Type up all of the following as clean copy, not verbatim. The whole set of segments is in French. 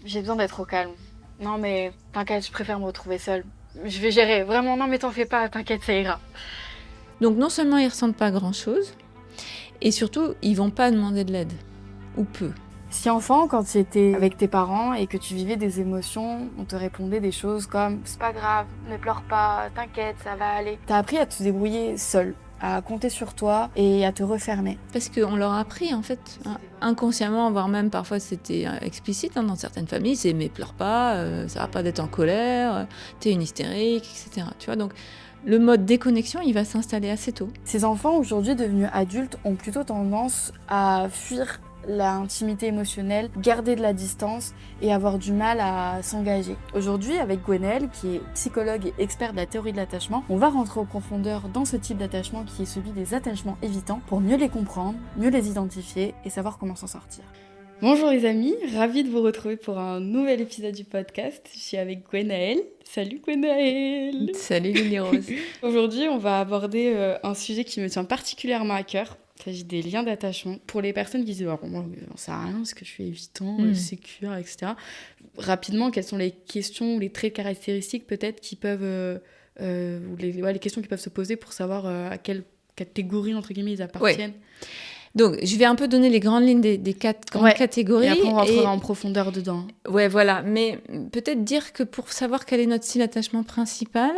J'ai besoin d'être au calme. Non mais t'inquiète, je préfère me retrouver seule. Je vais gérer, vraiment, non mais t'en fais pas, t'inquiète, ça ira. Donc non seulement ils ressentent pas grand-chose, et surtout ils vont pas demander de l'aide, ou peu. Si enfant, quand tu étais avec tes parents et que tu vivais des émotions, on te répondait des choses comme « c'est pas grave, ne pleure pas, t'inquiète, ça va aller ». T'as appris à te débrouiller seule, à compter sur toi et à te refermer. Parce qu'on leur a appris en fait, inconsciemment, voire même parfois c'était explicite dans certaines familles, c'est mais pleure pas, ça va pas d'être en colère, t'es une hystérique, etc. Tu vois, donc le mode déconnexion, il va s'installer assez tôt. Ces enfants, aujourd'hui devenus adultes, ont plutôt tendance à fuir l'intimité émotionnelle, garder de la distance et avoir du mal à s'engager. Aujourd'hui, avec Gwenaëlle, qui est psychologue et expert de la théorie de l'attachement, on va rentrer en profondeur dans ce type d'attachement qui est celui des attachements évitants pour mieux les comprendre, mieux les identifier et savoir comment s'en sortir. Bonjour les amis, ravie de vous retrouver pour un nouvel épisode du podcast. Je suis avec Gwenaëlle. Salut Gwenaëlle. Salut Lily Rose. Aujourd'hui, on va aborder un sujet qui me tient particulièrement à cœur. Il s'agit des liens d'attachement. Pour les personnes qui disent « moi, j'en sais rien, est-ce que je suis évitant, sécure, etc. » Rapidement, quelles sont les questions ou les traits caractéristiques peut-être qui peuvent... ou les questions qui peuvent se poser pour savoir à quelle catégorie, entre guillemets, ils appartiennent. Ouais. Donc, je vais un peu donner les grandes lignes des quatre grandes catégories. Et après, on rentrera en profondeur dedans. Ouais, voilà. Mais peut-être dire que pour savoir quel est notre style d'attachement principal,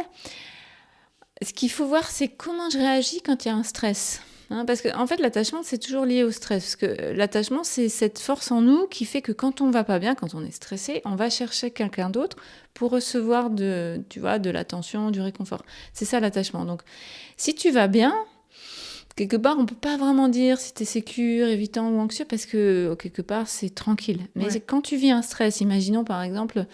ce qu'il faut voir, c'est comment je réagis quand il y a un stress. Parce qu'en fait, l'attachement, c'est toujours lié au stress. Parce que l'attachement, c'est cette force en nous qui fait que quand on ne va pas bien, quand on est stressé, on va chercher quelqu'un d'autre pour recevoir de l'attention, du réconfort. C'est ça l'attachement. Donc, si tu vas bien... Quelque part, on ne peut pas vraiment dire si tu es sécure, évitant ou anxieux, parce que quelque part, c'est tranquille. Mais quand tu vis un stress, imaginons par exemple,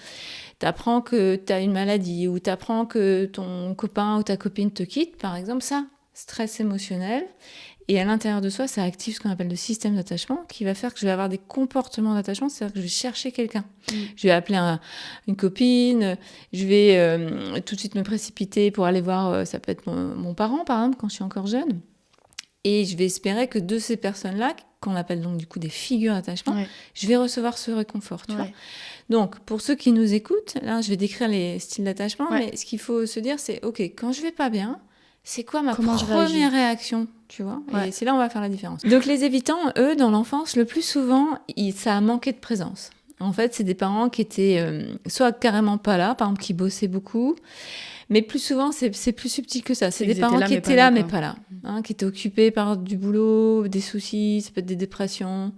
tu apprends que tu as une maladie, ou tu apprends que ton copain ou ta copine te quitte, par exemple, ça, stress émotionnel. Et à l'intérieur de soi, ça active ce qu'on appelle le système d'attachement, qui va faire que je vais avoir des comportements d'attachement, c'est-à-dire que je vais chercher quelqu'un. Je vais appeler une copine, je vais tout de suite me précipiter pour aller voir, ça peut être mon parent, par exemple, quand je suis encore jeune. Et je vais espérer que de ces personnes-là, qu'on appelle donc du coup des figures d'attachement, je vais recevoir ce réconfort. Tu vois. Donc, pour ceux qui nous écoutent, là, je vais décrire les styles d'attachement, mais ce qu'il faut se dire, c'est, OK, quand je vais pas bien, c'est quoi ma première réaction, tu vois. Et c'est là où on va faire la différence. Donc, les évitants, eux, dans l'enfance, le plus souvent, ça a manqué de présence. En fait, c'est des parents qui étaient soit carrément pas là, par exemple, qui bossaient beaucoup. Mais plus souvent, c'est plus subtil que ça. C'est des parents qui étaient là, mais pas là. Qui étaient occupés par du boulot, des soucis, ça peut être des dépressions.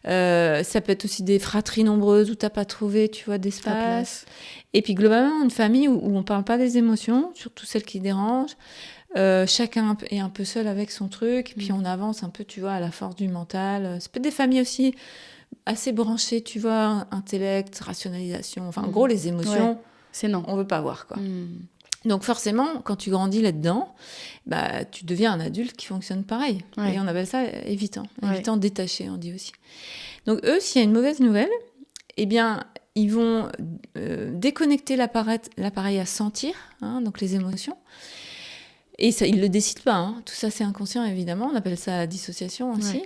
Ça peut être aussi des fratries nombreuses où tu n'as pas trouvé, tu vois, d'espace. Et puis, globalement, une famille où on ne parle pas des émotions, surtout celles qui dérangent. Chacun est un peu seul avec son truc. Et puis, on avance un peu, tu vois, à la force du mental. Ça peut être des familles aussi assez branchées, tu vois, intellect, rationalisation. Enfin, en gros, les émotions, c'est non. On ne veut pas voir, quoi. Donc forcément, quand tu grandis là-dedans, bah, tu deviens un adulte qui fonctionne pareil. Et on appelle ça évitant. Évitant détaché, on dit aussi. Donc eux, s'il y a une mauvaise nouvelle, eh bien, ils vont déconnecter l'appareil à sentir, donc les émotions. Et ça, ils ne le décident pas. Tout ça, c'est inconscient, évidemment. On appelle ça la dissociation aussi.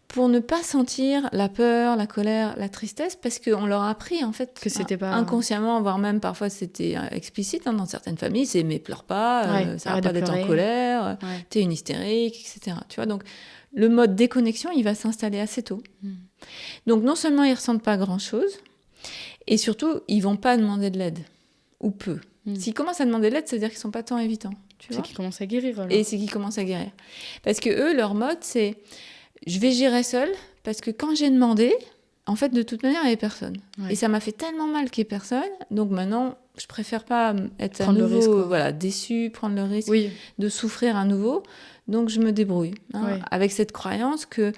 Pour ne pas sentir la peur, la colère, la tristesse, parce qu'on leur a appris, en fait, que c'était pas... inconsciemment, voire même parfois c'était explicite dans certaines familles, c'est « mais pleure pas, ça va pas d'être en colère, t'es une hystérique, etc. » Tu vois, donc le mode déconnexion, il va s'installer assez tôt. Donc non seulement ils ressentent pas grand-chose, et surtout, ils vont pas demander de l'aide, ou peu. S'ils commencent à demander de l'aide, ça veut dire qu'ils sont pas tant évitants. C'est qu'ils commencent à guérir, alors. Et c'est qu'ils commencent à guérir. Parce que eux, leur mode, c'est... Je vais gérer seule, parce que quand j'ai demandé, en fait, de toute manière, il n'y avait personne. Et ça m'a fait tellement mal qu'il n'y ait personne. Donc maintenant, je préfère pas être à nouveau déçue, prendre le risque de souffrir à nouveau. Donc je me débrouille. Avec cette croyance que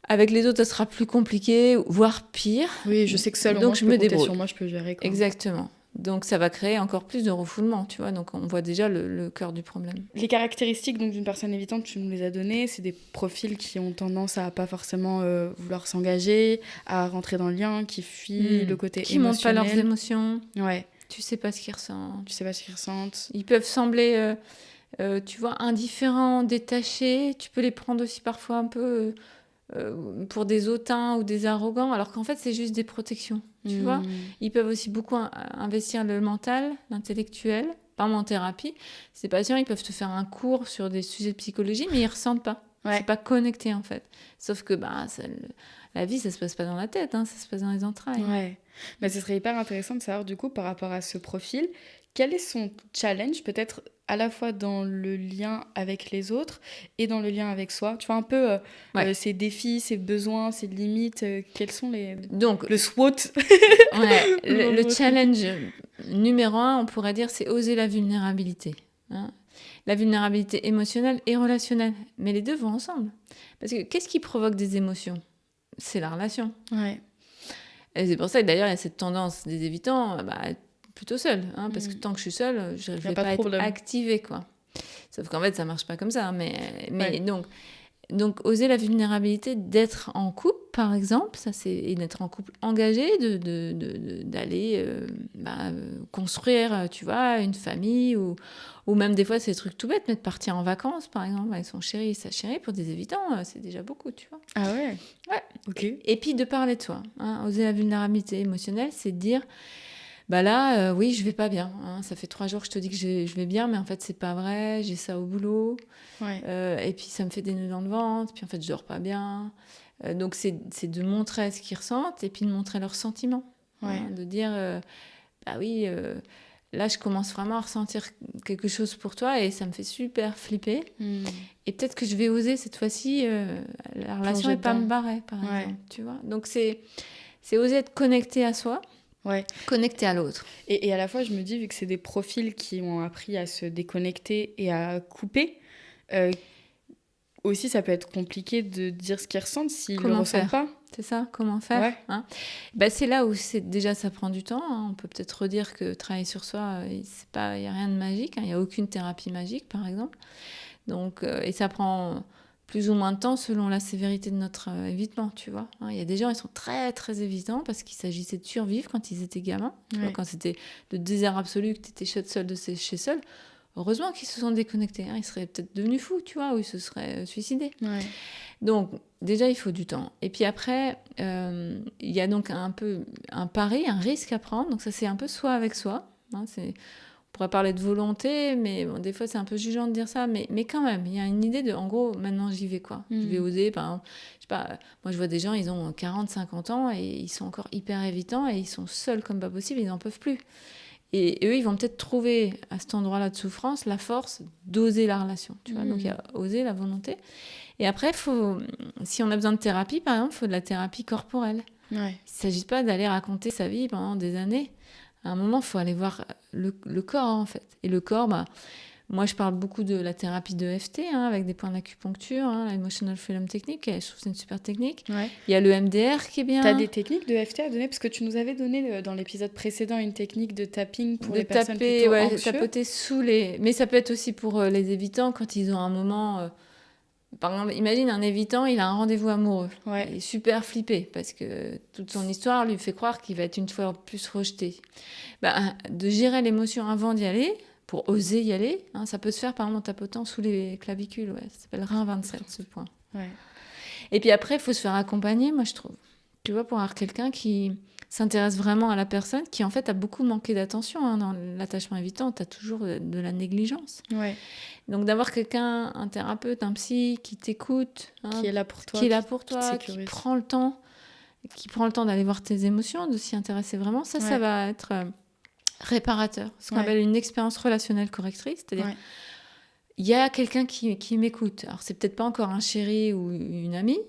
avec les autres, ça sera plus compliqué, voire pire. Oui, je sais que seule, donc je peux compter sur moi, je peux gérer. Quoi. Exactement. Donc ça va créer encore plus de refoulement, tu vois. Donc on voit déjà le cœur du problème. Les caractéristiques donc, d'une personne évitante, tu nous les as données. C'est des profils qui ont tendance à pas forcément vouloir s'engager, à rentrer dans le lien, qui fuient le côté qui émotionnel. Qui montrent pas leurs émotions. Ouais. Tu sais pas ce qu'ils ressentent. Tu sais pas ce qu'ils ressentent. Ils peuvent sembler, tu vois, indifférents, détachés. Tu peux les prendre aussi parfois un peu pour des hautains ou des arrogants, alors qu'en fait, c'est juste des protections, tu vois. Ils peuvent aussi beaucoup investir le mental, l'intellectuel. Par exemple, en thérapie, ces patients, ils peuvent te faire un cours sur des sujets de psychologie, mais ils ressentent pas. Ouais. C'est pas connecté, en fait. Sauf que la vie, ça se passe pas dans la tête, hein, ça se passe dans les entrailles. Ouais. Mais ce serait hyper intéressant de savoir, du coup, par rapport à ce profil, quel est son challenge, peut-être à la fois dans le lien avec les autres et dans le lien avec soi. Tu vois, un peu ses défis, ses besoins, ses limites, quels sont Donc, le SWOT. Ouais, le challenge numéro 1, on pourrait dire, c'est oser la vulnérabilité. Hein. La vulnérabilité émotionnelle et relationnelle. Mais les deux vont ensemble. Parce que qu'est-ce qui provoque des émotions ? C'est la relation. Ouais. Et c'est pour ça que d'ailleurs, il y a cette tendance des évitants à être plutôt seule. Hein, parce que tant que je suis seule, je ne vais pas être activée. Quoi. Sauf qu'en fait, ça ne marche pas comme ça. Mais donc, oser la vulnérabilité d'être en couple, par exemple, et d'être en couple engagé, d'aller construire, tu vois, une famille, ou même des fois, c'est des trucs tout bêtes, mais de partir en vacances, par exemple, avec son chéri et sa chérie, pour des évitants, c'est déjà beaucoup, tu vois. Ah ouais ? Ouais. Ok. Et puis, de parler de soi. Hein, oser la vulnérabilité émotionnelle, c'est de dire... oui, je vais pas bien. Hein. Ça fait 3 jours que je te dis que je vais bien, mais en fait, c'est pas vrai. J'ai ça au boulot. Ouais. Et puis, ça me fait des nœuds dans le ventre. Puis, en fait, je dors pas bien. Donc, c'est de montrer ce qu'ils ressentent et puis de montrer leurs sentiments. Ouais. Hein, de dire, là, je commence vraiment à ressentir quelque chose pour toi et ça me fait super flipper. Et peut-être que je vais oser cette fois-ci la relation et pas me barrer, par exemple. Tu vois. Donc, c'est oser être connecté à soi. Ouais. Connecté à l'autre. Et à la fois, je me dis, vu que c'est des profils qui ont appris à se déconnecter et à couper, aussi, ça peut être compliqué de dire ce qu'ils ressentent s'ils ne le ressentent pas. C'est ça, comment faire, ouais. Hein. C'est là où déjà ça prend du temps. Hein. On peut peut-être redire que travailler sur soi, il n'y a rien de magique. Hein. Il n'y a aucune thérapie magique, par exemple. Donc, et ça prend plus ou moins de temps selon la sévérité de notre évitement, tu vois. Il y a des gens, ils sont très, très évitants parce qu'il s'agissait de survivre quand ils étaient gamins. Tu vois, quand c'était le désert absolu, que tu étais seul de chez seul. Heureusement qu'ils se sont déconnectés. Hein. Ils seraient peut-être devenus fous, tu vois, ou ils se seraient suicidés. Ouais. Donc, déjà, il faut du temps. Et puis après, il y a donc un peu un pari, un risque à prendre. Donc ça, c'est un peu soi avec soi. Hein, on pourrait parler de volonté, mais bon, des fois, c'est un peu jugeant de dire ça. Mais quand même, il y a une idée de, en gros, maintenant, j'y vais, quoi. Je vais oser, par exemple, je sais pas, moi, je vois des gens, ils ont 40, 50 ans et ils sont encore hyper évitants et ils sont seuls comme pas possible, ils n'en peuvent plus. Et eux, ils vont peut-être trouver à cet endroit-là de souffrance la force d'oser la relation. Tu vois. Donc, il y a oser, la volonté. Et après, si on a besoin de thérapie, par exemple, il faut de la thérapie corporelle. Ouais. Il ne s'agit pas d'aller raconter sa vie pendant des années. À un moment, il faut aller voir le corps, en fait. Et le corps, moi, je parle beaucoup de la thérapie de EFT, avec des points d'acupuncture, la Emotional Freedom Technique. Je trouve que c'est une super technique. Ouais. Il y a le MDR qui est bien. Tu as des techniques de EFT à donner ? Parce que tu nous avais donné dans l'épisode précédent une technique de tapping pour les personnes plutôt anxieuses. Tapoter sous les... Mais ça peut être aussi pour les évitants quand ils ont un moment... Par exemple, imagine un évitant, il a un rendez-vous amoureux. Ouais. Il est super flippé parce que toute son histoire lui fait croire qu'il va être une fois plus rejeté. De gérer l'émotion avant d'y aller, pour oser y aller, ça peut se faire par exemple en tapotant sous les clavicules. Ouais. Ça s'appelle rein 27, ce point. Ouais. Et puis après, il faut se faire accompagner, moi je trouve. Tu vois, pour avoir quelqu'un qui s'intéresse vraiment à la personne, qui en fait a beaucoup manqué d'attention. Dans l'attachement évitant, tu as toujours de la négligence. Ouais. Donc d'avoir quelqu'un, un thérapeute, un psy, qui t'écoute, qui est là pour toi, qui prend le temps d'aller voir tes émotions, de s'y intéresser vraiment, ça va être réparateur. Ce qu'on appelle une expérience relationnelle correctrice, c'est-à-dire il y a quelqu'un qui m'écoute. Alors c'est peut-être pas encore un chéri ou une amie,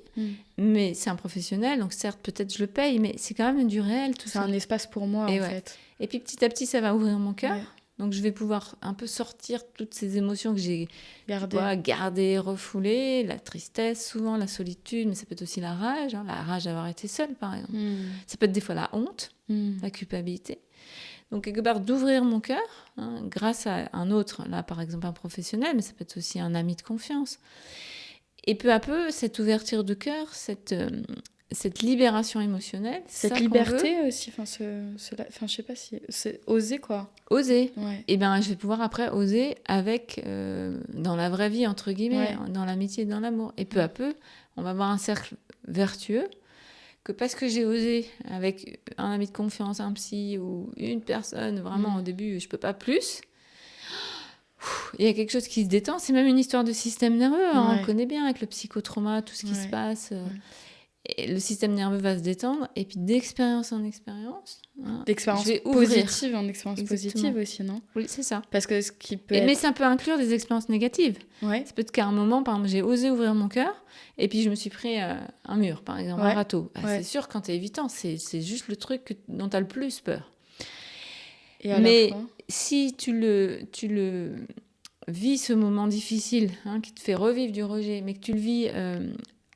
mais c'est un professionnel, donc certes peut-être je le paye, mais c'est quand même du réel tout ça. C'est un espace pour moi en fait. Et puis petit à petit ça va ouvrir mon cœur. Ouais. Donc, je vais pouvoir un peu sortir toutes ces émotions que j'ai gardées, refoulées, la tristesse, souvent la solitude, mais ça peut être aussi la rage d'avoir été seule, par exemple. Ça peut être des fois la honte, la culpabilité. Donc, quelque part, d'ouvrir mon cœur grâce à un autre, là, par exemple, un professionnel, mais ça peut être aussi un ami de confiance. Et peu à peu, cette ouverture de cœur, cette libération émotionnelle, cette liberté aussi, je sais pas si c'est oser quoi. Oser. Ouais. Et je vais pouvoir après oser avec dans la vraie vie entre guillemets, dans l'amitié et dans l'amour. Et peu à peu, on va avoir un cercle vertueux que parce que j'ai osé avec un ami de confiance, un psy ou une personne, vraiment au début, je peux pas plus. Il y a quelque chose qui se détend. C'est même une histoire de système nerveux. On le connaît bien avec le psychotrauma, tout ce qui se passe. Et le système nerveux va se détendre. Et puis d'expérience en expérience, d'expérience positive en expérience positive aussi, non ? Oui, c'est ça. Parce que ce qui peut Mais ça peut inclure des expériences négatives. Ça peut être qu'à un moment, par exemple, j'ai osé ouvrir mon cœur et puis je me suis pris un mur, par exemple, un râteau. C'est sûr, quand t'es évitant, c'est juste le truc dont t'as le plus peur. Et à mais la fois... si tu le vis ce moment difficile, qui te fait revivre du rejet, mais que tu le vis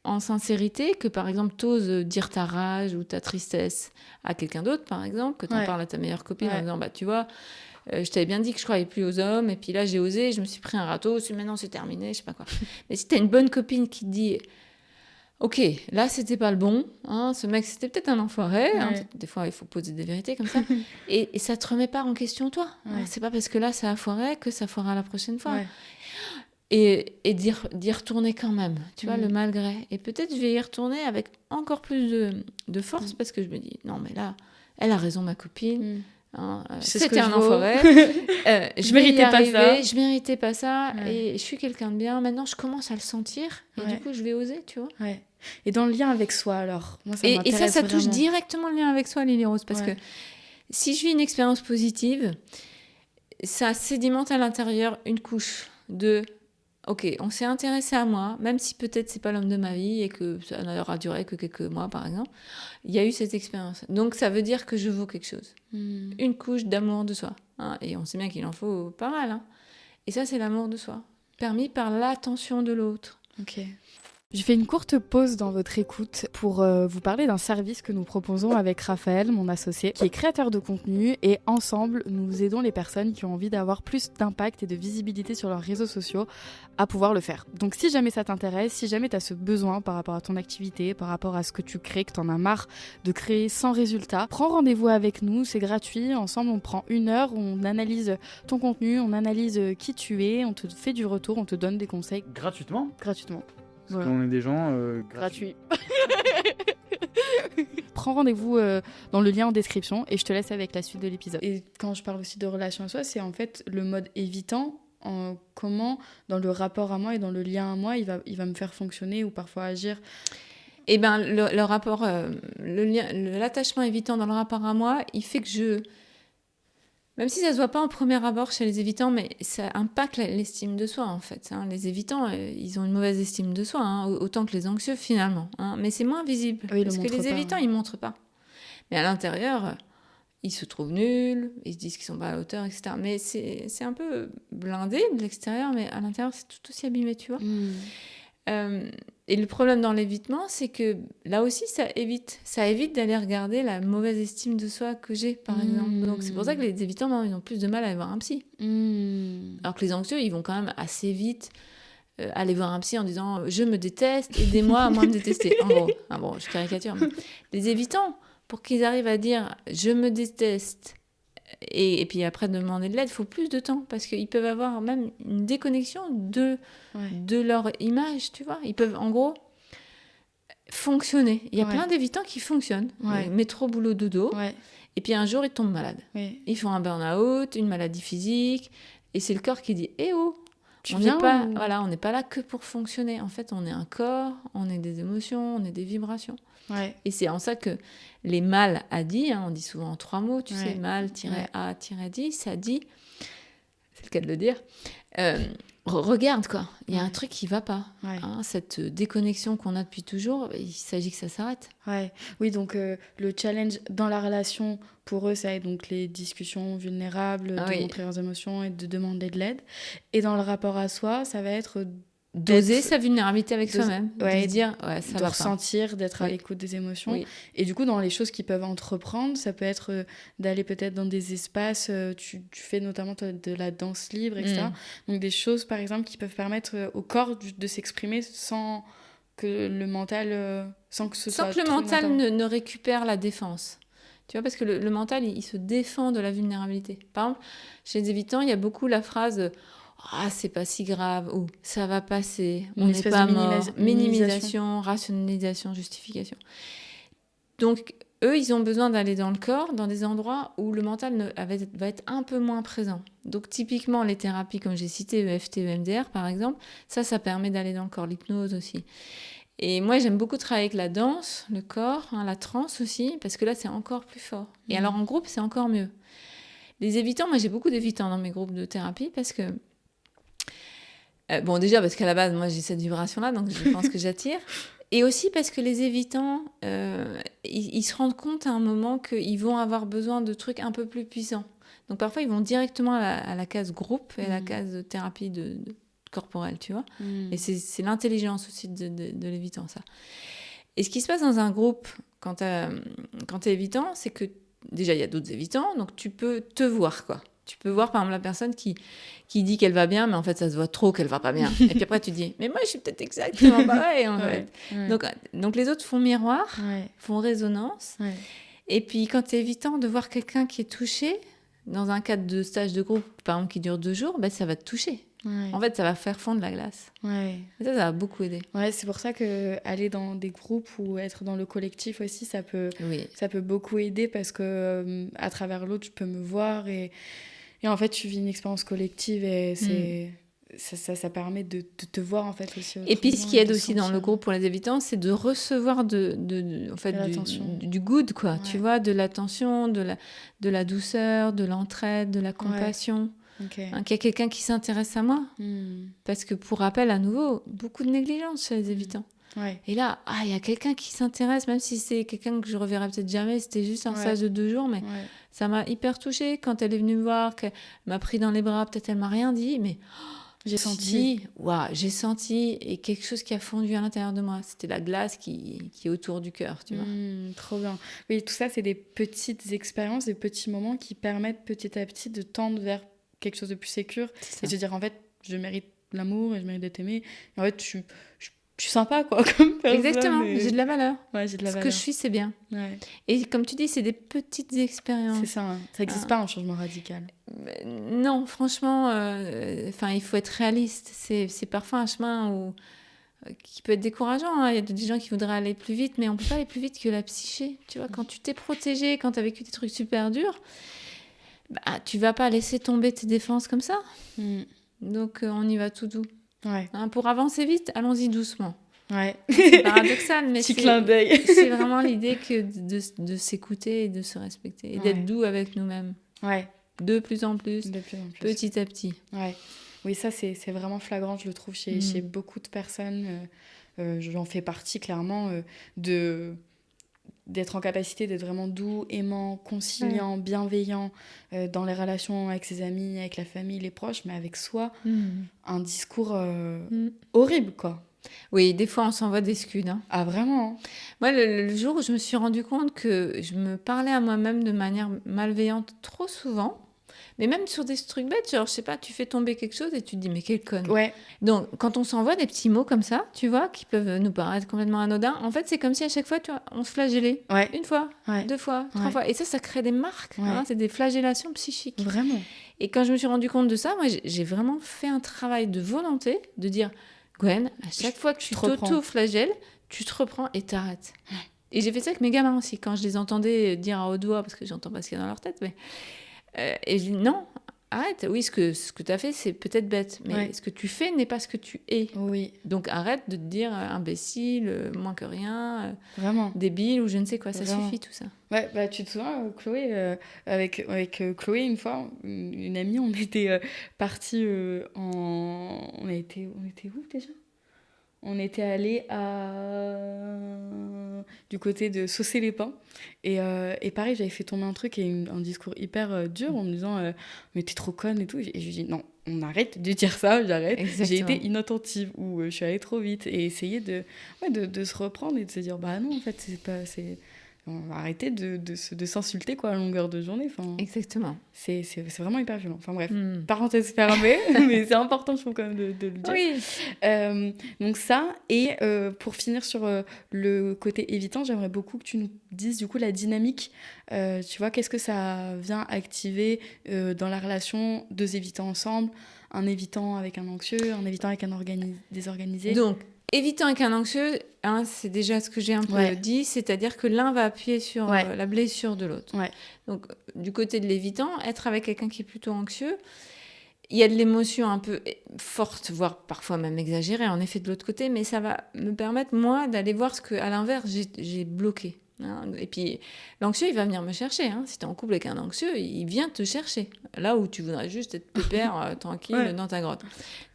en sincérité, que par exemple t'oses dire ta rage ou ta tristesse à quelqu'un d'autre, par exemple, que t'en parles à ta meilleure copine en disant tu vois, je t'avais bien dit que je croyais plus aux hommes et puis là j'ai osé, je me suis pris un râteau, maintenant c'est terminé, je sais pas quoi. Mais si t'as une bonne copine qui te dit ok, là c'était pas le bon, ce mec c'était peut-être un enfoiré, des fois il faut poser des vérités comme ça, et ça te remet pas en question toi. C'est pas parce que là ça a foiré que ça foirera la prochaine fois. Et d'y retourner quand même, tu vois, le malgré. Et peut-être je vais y retourner avec encore plus de force parce que je me dis non mais là, elle a raison ma copine. C'était un enfoiré. Je méritais pas ça et je suis quelqu'un de bien. Maintenant je commence à le sentir et du coup je vais oser, tu vois. Et dans le lien avec soi alors, moi ça m'intéresse vraiment. Ça touche directement le lien avec soi, Lily Rose, parce que si je vis une expérience positive, ça sédimente à l'intérieur une couche de ok, on s'est intéressé à moi, même si peut-être c'est pas l'homme de ma vie et que ça n'aura duré que quelques mois par exemple, il y a eu cette expérience. Donc ça veut dire que je vaux quelque chose. Une couche d'amour de soi. Et on sait bien qu'il en faut pas mal. Et ça c'est l'amour de soi, permis par l'attention de l'autre. Ok. Je fais une courte pause dans votre écoute pour vous parler d'un service que nous proposons avec Raphaël, mon associé, qui est créateur de contenu, et ensemble, nous aidons les personnes qui ont envie d'avoir plus d'impact et de visibilité sur leurs réseaux sociaux à pouvoir le faire. Donc si jamais ça t'intéresse, si jamais tu as ce besoin par rapport à ton activité, par rapport à ce que tu crées, que tu en as marre de créer sans résultat, prends rendez-vous avec nous, c'est gratuit. Ensemble, on prend 1 heure, on analyse ton contenu, on analyse qui tu es, on te fait du retour, on te donne des conseils. Gratuitement ? Gratuitement. Parce qu'on est des gens gratuits. Prends rendez-vous dans le lien en description et je te laisse avec la suite de l'épisode. Et quand je parle aussi de relation à soi, c'est en fait le mode évitant, comment dans le rapport à moi et dans le lien à moi, il va me faire fonctionner ou parfois agir. Eh ben le rapport, l'attachement évitant dans le rapport à moi, il fait que même si ça ne se voit pas en premier abord chez les évitants, mais ça impacte l'estime de soi, en fait. Les évitants, ils ont une mauvaise estime de soi, autant que les anxieux, finalement. Mais c'est moins visible, parce que les évitants, ils ne montrent pas. Mais à l'intérieur, ils se trouvent nuls, ils se disent qu'ils ne sont pas à la hauteur, etc. Mais c'est un peu blindé de l'extérieur, mais à l'intérieur, c'est tout aussi abîmé, tu vois. Et le problème dans l'évitement, c'est que là aussi, ça évite d'aller regarder la mauvaise estime de soi que j'ai, par exemple. Donc c'est pour ça que les évitants, ils ont plus de mal à aller voir un psy. Alors que les anxieux, ils vont quand même assez vite aller voir un psy en disant « Je me déteste, aidez-moi à moins me détester ». En gros, bon, je caricature. Mais les évitants, pour qu'ils arrivent à dire « Je me déteste », et puis après demander de l'aide, il faut plus de temps parce qu'ils peuvent avoir même une déconnexion de leur image, tu vois. Ils peuvent en gros fonctionner. Il y a plein d'évitants qui fonctionnent. Métro, boulot, dodo. Et puis un jour, ils tombent malades. Ils font un burn-out, une maladie physique. Et c'est le corps qui dit « Eh oh, on n'est pas là que pour fonctionner. En fait, on est un corps, on est des émotions, on est des vibrations. » Et c'est en ça que les mal a dit, on dit souvent en 3 mots, tu sais, mal-a-dit, ça dit, c'est le cas de le dire, regarde quoi, il y a un truc qui va pas. Cette déconnexion qu'on a depuis toujours, il s'agit que ça s'arrête. Oui, donc le challenge dans la relation, pour eux, ça va être donc les discussions vulnérables, de montrer leurs émotions et de demander de l'aide. Et dans le rapport à soi, ça va être d'oser sa vulnérabilité avec soi-même, de se dire ça de va ressentir, d'être à l'écoute des émotions. Et du coup, dans les choses qu'ils peuvent entreprendre, ça peut être d'aller peut-être dans des espaces, tu fais notamment de la danse libre, etc. Donc des choses, par exemple, qui peuvent permettre au corps de s'exprimer sans que le mental, sans que le mental ne récupère la défense. Tu vois, parce que le mental, il se défend de la vulnérabilité. Par exemple, chez les évitants, il y a beaucoup la phrase c'est pas si grave, ou ça va passer, Une on n'est espèce pas de mort. minimisation. Minimisation, rationalisation, justification. Donc, eux, ils ont besoin d'aller dans le corps, dans des endroits où le mental va être un peu moins présent. Donc, typiquement, les thérapies, comme j'ai cité, EFT, EMDR, par exemple, ça permet d'aller dans le corps, l'hypnose aussi. Et moi, j'aime beaucoup travailler avec la danse, le corps, la transe aussi, parce que là, c'est encore plus fort. Et alors, en groupe, c'est encore mieux. Les évitants, moi, j'ai beaucoup d'évitants dans mes groupes de thérapie, parce que... déjà, parce qu'à la base, moi, j'ai cette vibration-là, donc je pense que j'attire. Et aussi parce que les évitants, ils se rendent compte à un moment qu'ils vont avoir besoin de trucs un peu plus puissants. Donc parfois, ils vont directement à la case groupe et à la case de thérapie corporelle, tu vois. Et c'est l'intelligence aussi de l'évitant, ça. Et ce qui se passe dans un groupe, quand t'es évitant, c'est que déjà, il y a d'autres évitants, donc tu peux te voir, quoi. Tu peux voir, par exemple, la personne qui dit qu'elle va bien, mais en fait, ça se voit trop qu'elle va pas bien. Et puis après, tu dis, mais moi, je suis peut-être exactement pareil, en fait. Donc, les autres font miroir, font résonance. Ouais. Et puis, quand tu es évitant de voir quelqu'un qui est touché, dans un cadre de stage de groupe, par exemple, qui dure 2 jours, ça va te toucher. Ouais. En fait, ça va faire fondre la glace. Ouais. Et ça va beaucoup aider. Ouais, c'est pour ça qu'aller dans des groupes ou être dans le collectif aussi, ça peut beaucoup aider parce que à travers l'autre, je peux me voir et en fait, tu vis une expérience collective et ça permet de te voir en fait aussi. Et puis, ce qui aide aussi dans le groupe pour les évitants, c'est de recevoir en fait, du good, quoi. Ouais. Tu vois, de l'attention, de la douceur, de l'entraide, de la compassion. Ouais. Okay. Qu'il y a quelqu'un qui s'intéresse à moi. Parce que pour rappel, à nouveau, beaucoup de négligence chez les évitants. Ouais. Et là, il y a quelqu'un qui s'intéresse, même si c'est quelqu'un que je reverrai peut-être jamais, c'était juste un stage de 2 jours, mais ça m'a hyper touchée quand elle est venue me voir, qu'elle m'a pris dans les bras, peut-être elle m'a rien dit, mais j'ai senti, et quelque chose qui a fondu à l'intérieur de moi. C'était la glace qui est autour du cœur, tu vois. Trop bien. Oui, tout ça, c'est des petites expériences, des petits moments qui permettent petit à petit de tendre vers quelque chose de plus sécure et se dire, en fait, je mérite l'amour et je mérite d'être aimée. Et en fait, je suis sympa, quoi, comme personne. Exactement, j'ai de la valeur. Ouais, j'ai de la valeur. Ce que je suis, c'est bien. Ouais. Et comme tu dis, c'est des petites expériences. C'est ça, ça n'existe pas un changement radical. Non, franchement, il faut être réaliste. C'est parfois un chemin qui peut être décourageant. Hein. Il y a des gens qui voudraient aller plus vite, mais on ne peut pas aller plus vite que la psyché. Tu vois, quand tu t'es protégé, quand tu as vécu des trucs super durs, tu ne vas pas laisser tomber tes défenses comme ça. Donc, on y va tout doux. Ouais. Hein, pour avancer vite, allons-y doucement. Ouais. C'est paradoxal, mais petit clin d'œil. C'est vraiment l'idée que de s'écouter et de se respecter et d'être doux avec nous-mêmes. Ouais. De plus en plus, petit à petit. Ouais. Oui, ça, c'est vraiment flagrant, je le trouve, chez beaucoup de personnes. J'en fais partie, clairement, d'être en capacité d'être vraiment doux, aimant, conciliant, bienveillant dans les relations avec ses amis, avec la famille, les proches, mais avec soi, un discours horrible, quoi. Oui, des fois, on s'envoie des scuds. Hein. Ah, vraiment? Moi, le jour où je me suis rendu compte que je me parlais à moi-même de manière malveillante trop souvent, mais même sur des trucs bêtes, genre, je sais pas, tu fais tomber quelque chose et tu te dis, mais quelle conne. Ouais. Donc, quand on s'envoie des petits mots comme ça, tu vois, qui peuvent nous paraître complètement anodins, en fait, c'est comme si à chaque fois, tu vois, on se flagellait. Ouais. 1 fois, 2 fois, 3 fois. Et ça crée des marques. Ouais. Hein, c'est des flagellations psychiques. Vraiment. Et quand je me suis rendu compte de ça, moi, j'ai vraiment fait un travail de volonté de dire, Gwen, à chaque fois que tu t'auto-flagelles, tu te reprends et t'arrêtes. Ouais. Et j'ai fait ça avec mes gamins aussi, quand je les entendais dire à haute voix, parce que j'entends pas ce qu'il y a dans leur tête, mais... et je dis non, arrête. Oui, ce que tu as fait, c'est peut-être bête, mais ce que tu fais n'est pas ce que tu es. Oui. Donc arrête de te dire imbécile, moins que rien, vraiment débile ou je ne sais quoi. Ça suffit tout ça. Ouais, tu te souviens, Chloé, avec Chloé, une fois, une amie, on était partis on était où déjà ? On était allés du côté de Saucé-les-Pins. Et pareil, j'avais fait tomber un truc et un discours hyper dur en me disant mais t'es trop conne et tout. Et je lui ai dit non, on arrête de dire ça, j'arrête. Exactement. J'ai été inattentive ou je suis allée trop vite. Et essayer de se reprendre et de se dire bah non, en fait, c'est pas... on va arrêter de s'insulter quoi, à longueur de journée. Enfin, Exactement. c'est vraiment hyper violent. Enfin bref, parenthèse fermée, mais c'est important, je trouve, quand même, de le dire. Oui. Donc ça, et pour finir sur le côté évitant, j'aimerais beaucoup que tu nous dises du coup la dynamique. Tu vois, qu'est-ce que ça vient activer dans la relation, deux évitants ensemble, un évitant avec un anxieux, un évitant avec un désorganisé. Donc, évitant avec un anxieux, hein, c'est déjà ce que j'ai un peu dit, c'est-à-dire que l'un va appuyer sur la blessure de l'autre. Ouais. Donc, du côté de l'évitant, être avec quelqu'un qui est plutôt anxieux, il y a de l'émotion un peu forte, voire parfois même exagérée, en effet, de l'autre côté, mais ça va me permettre, moi, d'aller voir ce qu'à l'inverse, j'ai bloqué. Hein. Et puis, l'anxieux, il va venir me chercher. Hein. Si tu es en couple avec un anxieux, il vient te chercher. Là où tu voudrais juste être pépère, tranquille, dans ta grotte.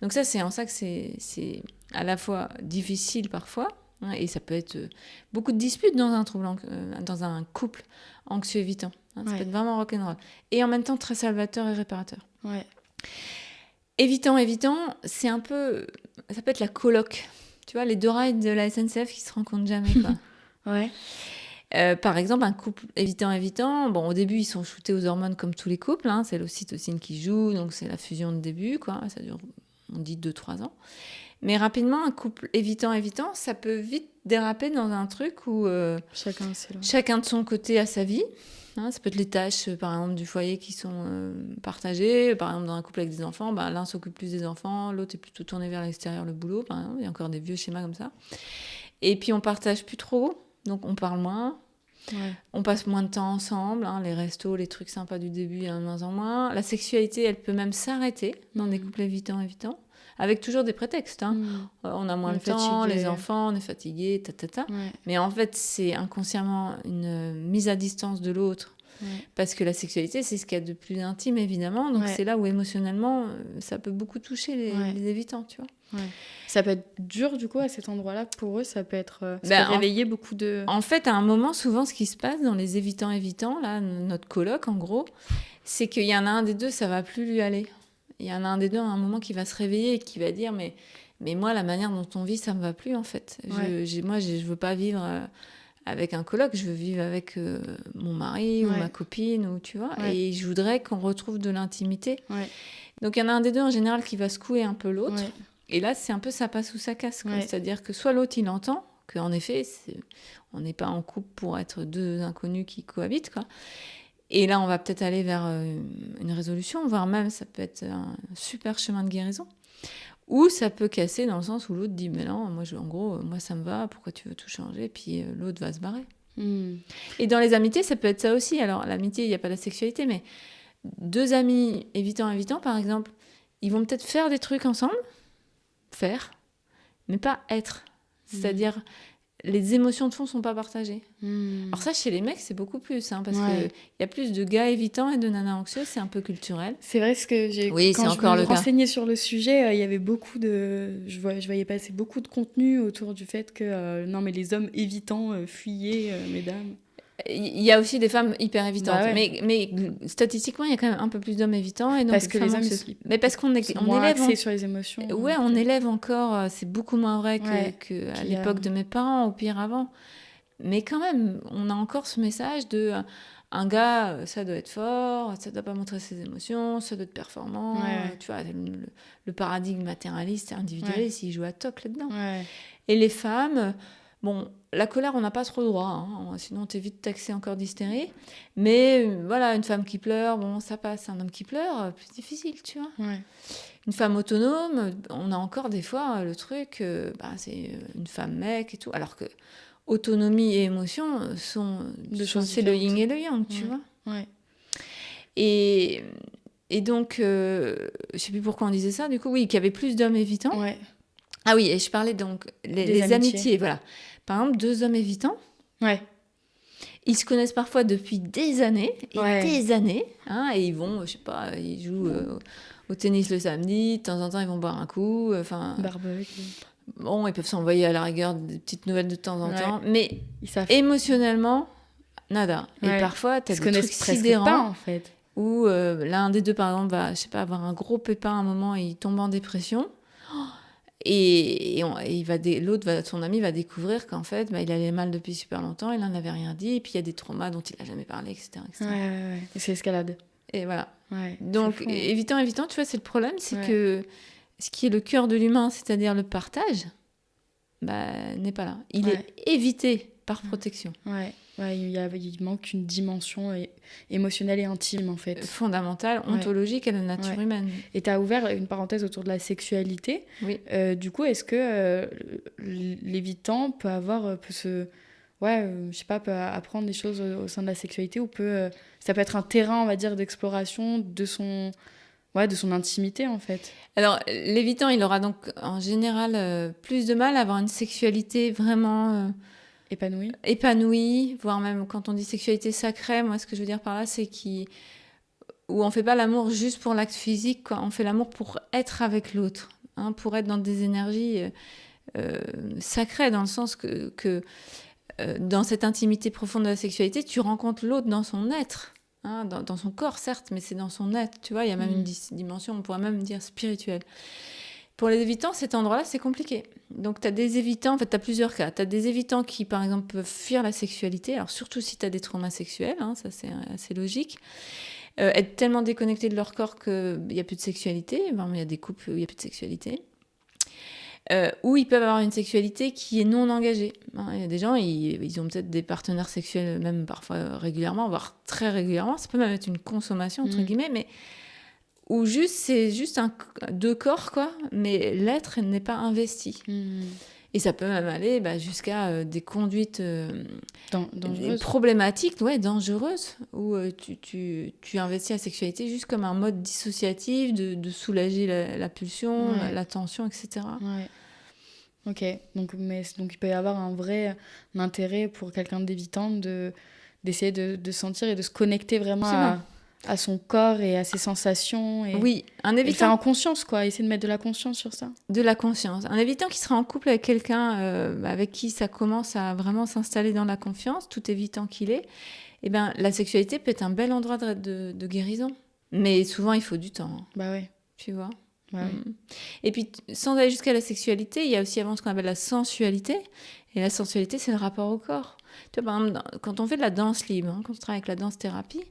Donc ça, c'est en ça que c'est à la fois difficile parfois, hein, et ça peut être beaucoup de disputes dans dans un couple anxieux-évitant. Hein. Ça peut être vraiment rock'n'roll. Et en même temps, très salvateur et réparateur. Ouais. Évitant, c'est un peu... Ça peut être la coloc. Tu vois, les deux rails de la SNCF qui se rencontrent jamais, quoi. Ouais. Par exemple, un couple évitant, bon, au début, ils sont shootés aux hormones comme tous les couples, hein, c'est l'ocytocine qui joue, donc c'est la fusion de début, quoi, ça dure, on dit 2-3 ans. Mais rapidement, un couple évitant, ça peut vite déraper dans un truc où chacun de son côté a sa vie. Hein, ça peut être les tâches, par exemple, du foyer qui sont partagées. Par exemple, dans un couple avec des enfants, bah, l'un s'occupe plus des enfants, l'autre est plutôt tourné vers l'extérieur, le boulot, par exemple. Il y a encore des vieux schémas comme ça. Et puis, on partage plus trop, donc on parle moins. Ouais. On passe moins de temps ensemble, hein, les restos, les trucs sympas du début, il y en a de moins en moins. La sexualité, elle peut même s'arrêter dans des couples évitant, avec toujours des prétextes. Hein. On a moins de temps, fatigué. Les enfants, on est fatigué, Ouais. Mais en fait, c'est inconsciemment une mise à distance de l'autre. Ouais. Parce que la sexualité, c'est ce qu'il y a de plus intime, évidemment. Donc, c'est là où, émotionnellement, ça peut beaucoup toucher les évitants, tu vois. Ouais. Ça peut être dur, du coup, à cet endroit-là. Pour eux, ça peut être... ça peut réveiller beaucoup de... En fait, à un moment, souvent, ce qui se passe dans les évitants, là, notre coloc, en gros, c'est qu'il y en a un des deux, ça va plus lui aller. Il y en a un des deux, à un moment, qui va se réveiller et qui va dire, mais moi, la manière dont on vit, ça me va plus, en fait. Moi, je veux pas vivre avec un coloc, je veux vivre avec mon mari ou ma copine, ou tu vois, et je voudrais qu'on retrouve de l'intimité. Ouais. Donc, il y en a un des deux, en général, qui va secouer un peu l'autre. Ouais. Et là, c'est un peu ça passe ou ça casse. Quoi. Ouais. C'est-à-dire que soit l'autre, il entend qu'en effet, on n'est pas en couple pour être deux inconnus qui cohabitent, quoi. Et là, on va peut-être aller vers une résolution, voire même, ça peut être un super chemin de guérison. Ou ça peut casser dans le sens où l'autre dit « Mais non, en gros, moi, ça me va, pourquoi tu veux tout changer ?» Puis l'autre va se barrer. Et dans les amitiés, ça peut être ça aussi. Alors, l'amitié, il n'y a pas la sexualité, mais deux amis évitant, par exemple, ils vont peut-être faire des trucs ensemble, mais pas être. C'est-à-dire, les émotions de fond ne sont pas partagées. Alors ça, chez les mecs, c'est beaucoup plus, hein, parce qu'il y a plus de gars évitants et de nanas anxieuses, c'est un peu culturel. C'est vrai, ce que j'ai... Oui, quand je me renseignais sur le sujet, il y avait beaucoup de... Je voyais passer beaucoup de contenu autour du fait que, non, mais les hommes évitants fuyaient, mesdames. Il y a aussi des femmes hyper évitantes, mais statistiquement, il y a quand même un peu plus d'hommes évitants. Et donc parce que les hommes mais parce qu'on élève sur les émotions. Ouais, on élève encore, c'est beaucoup moins vrai qu'à l'époque de mes parents, au pire avant. Mais quand même, on a encore ce message de un gars, ça doit être fort, ça doit pas montrer ses émotions, ça doit être performant. Tu vois, le paradigme matérialiste et individualiste, il joue à toc là-dedans. Et les femmes... Bon, la colère, on n'a pas trop le droit, hein, sinon t'es vite taxé encore d'hystérie. Mais voilà, une femme qui pleure, bon, ça passe. Un homme qui pleure, plus difficile, tu vois. Ouais. Une femme autonome, on a encore des fois le truc, c'est une femme mec et tout. Alors que autonomie et émotion sont c'est le yin et le yang, tu vois. Ouais. Et donc, je sais plus pourquoi on disait ça, du coup, oui, qu'il y avait plus d'hommes évitants. Ouais. Ah oui, et je parlais donc les amitiés, voilà. Par exemple, deux hommes évitants. Ouais. Ils se connaissent parfois depuis des années des années. Hein, et ils vont, je sais pas, ils jouent au tennis le samedi. De temps en temps, ils vont boire un coup. Barbecue. Bon, ils peuvent s'envoyer à la rigueur des petites nouvelles de temps en temps. Mais émotionnellement, nada. Et parfois, tu as des trucs sidérants. Pas, en fait. Où l'un des deux, par exemple, va, je sais pas, avoir un gros pépin à un moment et il tombe en dépression. Son ami va découvrir qu'en fait, il allait mal depuis super longtemps, il n'en avait rien dit, et puis il y a des traumas dont il n'a jamais parlé, etc. Ouais. Et c'est escalade. Et voilà. Ouais, donc, c'est fou, hein. évitant, tu vois, c'est le problème, c'est que ce qui est le cœur de l'humain, c'est-à-dire le partage, n'est pas là. Il est évité par protection. Il manque une dimension émotionnelle et intime, en fait. Fondamentale, ontologique à la nature humaine. Et tu as ouvert une parenthèse autour de la sexualité. Oui. Du coup, est-ce que l'évitant peut apprendre des choses au sein de la sexualité, ou ça peut être un terrain, on va dire, d'exploration de son intimité, en fait? Alors, l'évitant, il aura donc en général plus de mal à avoir une sexualité vraiment épanouie, voire même quand on dit sexualité sacrée, moi ce que je veux dire par là, c'est où on fait pas l'amour juste pour l'acte physique, quoi. On fait l'amour pour être avec l'autre, pour être dans des énergies sacrées, dans le sens que dans cette intimité profonde de la sexualité, tu rencontres l'autre dans son être. Dans son corps, certes, mais c'est dans son être, tu vois, il y a même une dimension, on pourrait même dire spirituelle. Pour les évitants, cet endroit-là, c'est compliqué. Donc, tu as des évitants, en fait, tu as plusieurs cas. Tu as des évitants qui, par exemple, peuvent fuir la sexualité, alors surtout si tu as des traumas sexuels, ça c'est assez logique. Être tellement déconnectés de leur corps qu'il n'y a plus de sexualité, il y a des couples où il n'y a plus de sexualité. Ou ils peuvent avoir une sexualité qui est non engagée. Il y a des gens, ils ont peut-être des partenaires sexuels, même parfois régulièrement, voire très régulièrement. Ça peut même être une consommation, entre guillemets, mais où c'est juste deux corps, quoi, mais l'être n'est pas investi. Et ça peut même aller jusqu'à des conduites dangereuses. Problématiques, dangereuses, où tu investis la sexualité juste comme un mode dissociatif de soulager la pulsion, la tension, etc. Ouais. Ok, donc il peut y avoir un vrai intérêt pour quelqu'un d'évitant d'essayer de sentir et de se connecter vraiment à son corps et à ses sensations. Oui, un évitant. Et faire en conscience, quoi. Essayer de mettre de la conscience sur ça. De la conscience. Un évitant qui sera en couple avec quelqu'un avec qui ça commence à vraiment s'installer dans la confiance, tout évitant qu'il est, la sexualité peut être un bel endroit de guérison. Mais souvent, il faut du temps. Bah ouais. Tu vois. Ouais. Et puis, sans aller jusqu'à la sexualité, il y a aussi avant ce qu'on appelle la sensualité. Et la sensualité, c'est le rapport au corps. Tu vois, par exemple, quand on fait de la danse libre, quand on travaille avec la danse-thérapie,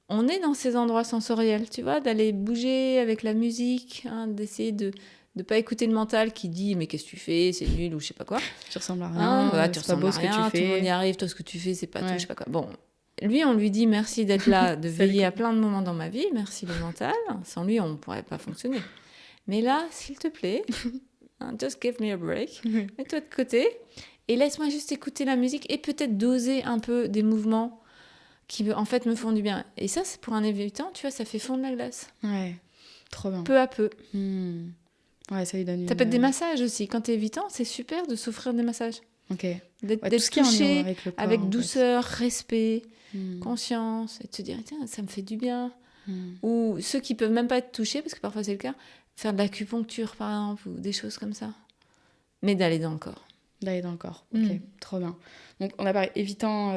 on est dans ces endroits sensoriels, tu vois, d'aller bouger avec la musique, d'essayer de ne pas écouter le mental qui dit « mais qu'est-ce que tu fais, c'est nul » ou je sais pas quoi. Tu ressembles à rien, tu ressembles à rien, ce que tu fais. Tout le monde y arrive, toi ce que tu fais, c'est pas tout, je sais pas quoi. Bon, lui, on lui dit « merci d'être là, de veiller à plein de moments dans ma vie, merci le mental, sans lui, on ne pourrait pas fonctionner. Mais là, s'il te plaît, just give me a break, mets-toi de côté et laisse-moi juste écouter la musique et peut-être doser un peu des mouvements qui en fait me font du bien. » Et ça, c'est pour un évitant, tu vois, ça fait fondre la glace. Ouais, trop bien. Peu à peu. Ouais, ça lui donne Ça peut être des massages aussi. Quand t'es évitant, c'est super de s'offrir des massages. Ok. D'être touché avec corps, douceur, respect, conscience, et de se dire, tiens, ça me fait du bien. Ou ceux qui peuvent même pas être touchés, parce que parfois c'est le cas, faire de l'acupuncture par exemple, ou des choses comme ça. Mais d'aller dans le corps. D'aller dans le corps, ok, trop bien. Donc on a parlé évitant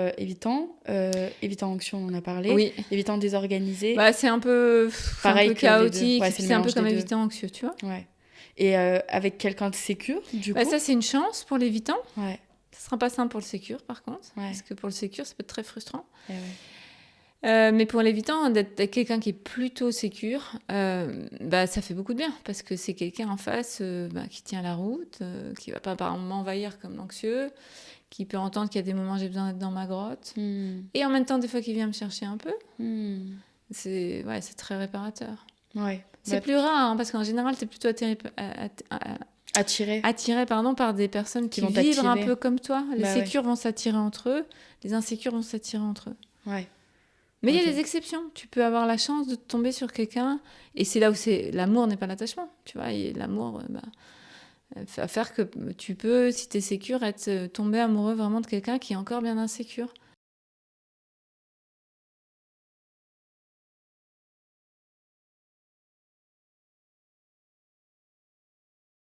anxieux, on en a parlé. Oui. Évitant désorganisé. C'est un peu pareil, chaotique, ouais, c'est un peu comme évitant anxieux, tu vois. Ouais. Et avec quelqu'un de sécure, du coup. Ça c'est une chance pour l'évitant. Ouais. Ça sera pas simple pour le sécure par contre, parce que pour le sécure ça peut être très frustrant. Ouais. Mais pour l'évitant, d'être quelqu'un qui est plutôt sécure, ça fait beaucoup de bien, parce que c'est quelqu'un en face qui tient la route, qui va pas par moment m'envahir comme l'anxieux, qui peut entendre qu'il y a des moments où j'ai besoin d'être dans ma grotte, et en même temps des fois qui vient me chercher un peu. C'est très réparateur. Ouais. C'est plus rare, parce qu'en général, t'es plutôt attiré par des personnes qui vont vivre un peu comme toi. Les sécures vont s'attirer entre eux, les insécures vont s'attirer entre eux. Ouais. Mais il y a des exceptions. Tu peux avoir la chance de tomber sur quelqu'un, et c'est là où l'amour n'est pas l'attachement. Tu vois, et l'amour va faire que tu peux, si tu es sécure, tomber amoureux vraiment de quelqu'un qui est encore bien insécure.